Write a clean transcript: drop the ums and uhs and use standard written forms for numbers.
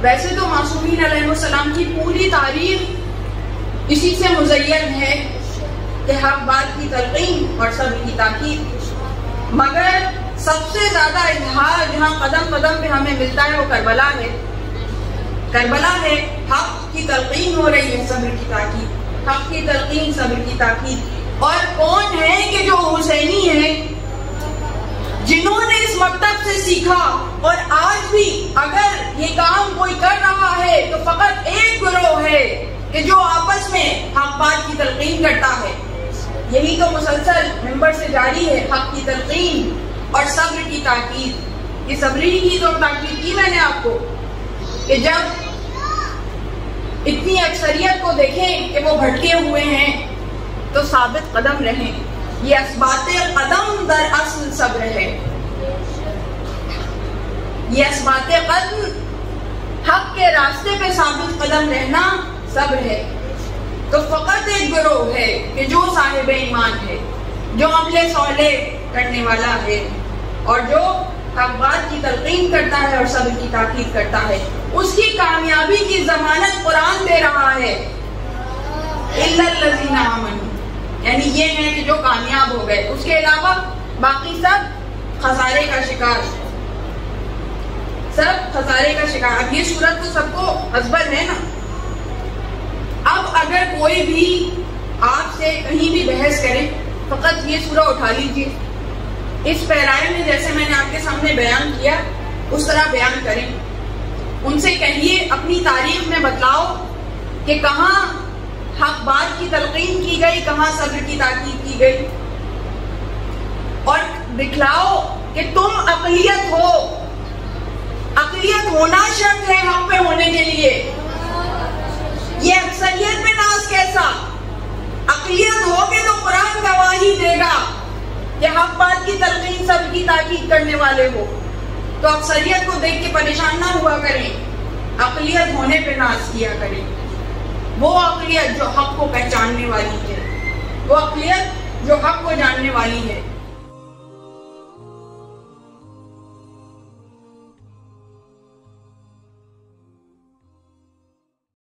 ویسے تو معصومین علیہ السلام کی پوری تاریخ اسی سے مزین ہے کہ حق بات کی تلقین اور صبر کی تاکید، مگر سب سے زیادہ اظہار جہاں قدم قدم پہ ہمیں ملتا ہے وہ کربلا ہے۔ کربلا ہے، حق کی تلقین ہو رہی ہے، صبر کی تاکید، حق کی تلقین، صبر کی تاکید۔ اور کون ہے کہ جو حسینی ہیں، جنہوں نے اس مکتب سے سیکھا اور آج بھی اگر یہ کام کوئی کر رہا ہے تو فقط ایک گروہ ہے کہ جو آپس میں حق بات کی تلقین کرتا ہے۔ یہی تو مسلسل ممبر سے جاری ہے، حق کی تلقین اور صبر کی تاکید۔ یہ صبری کی تو تاکید کی میں نے آپ کو کہ جب اتنی اکثریت کو دیکھیں کہ وہ بھٹکے ہوئے ہیں تو ثابت قدم رہیں۔ یہ اثبات قدم در اصل صبر ہے، یہ اثبات قدم حق کے راستے پہ ثابت قدم رہنا صبر ہے۔ تو فقط ایک گروہ ہے کہ جو صاحب ایمان ہے، جو عمل صالح کرنے والا ہے اور جو حق بات کی تلقین کرتا ہے اور صبر کی تاکید کرتا ہے، اس کی کامیابی کی ضمانت قرآن دے رہا ہے۔ اِلَّا الَّذِينَ آمَنُوا، یعنی یہ ہے کہ جو کامیاب ہو گئے، اس کے علاوہ باقی سب خسارے کا شکار، سب خسارے کا شکار۔ اب یہ صورت تو سب کو ازبر ہے نا۔ اب اگر کوئی بھی آپ سے کہیں بھی بحث کرے، فقط یہ سورہ اٹھا لیجئے، اس پیرائے میں جیسے میں نے آپ کے سامنے بیان کیا اس طرح بیان کریں، ان سے کہیے، اپنی تاریخ میں بتلاؤ کہ کہاں حق بات کی تلقین کی گئی، کہاں صبر کی تاکید کی گئی، اور دکھلاؤ کہ تم اقلیت ہو۔ اقلیت ہونا شرط ہے حق پہ ہونے کے لیے۔ یہ اکثریت میں ناز کیسا؟ اقلیت ہوگے تو قرآن گواہی دے گا کہ حق بات کی تلقین صبر کی تاکید کرنے والے ہو، تو اکثریت کو دیکھ کے پریشان نہ ہوا کریں، اقلیت ہونے پہ ناز کیا کریں۔ وہ اقلیت جو حق کو پہچاننے والی ہے، وہ اقلیت جو حق کو جاننے والی ہے۔